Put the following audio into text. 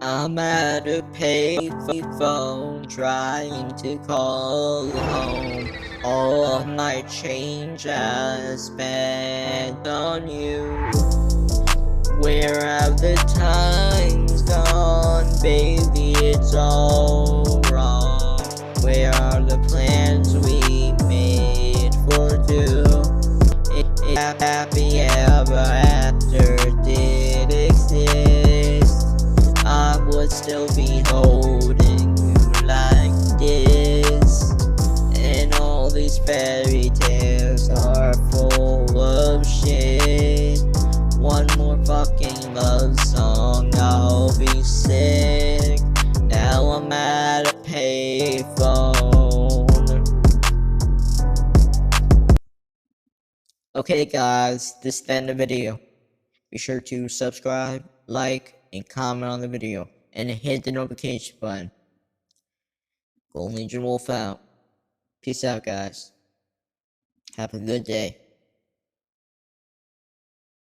I'm at a payphone trying to call home. All of my change I spent on you. Where have the times gone, baby? It's all wrong. Where are the plans we made for two? If happy ever after did exist, I would still be holding you like this. And all these fairy tales are full of shit. One more fucking love song, I'll be sick. Now I'm at a payphone. Okay guys, this is the end of the video. Be sure to subscribe, like, and comment on the video, and hit the notification button. Golden Legion Wolf out. Peace out, guys. Have a good day.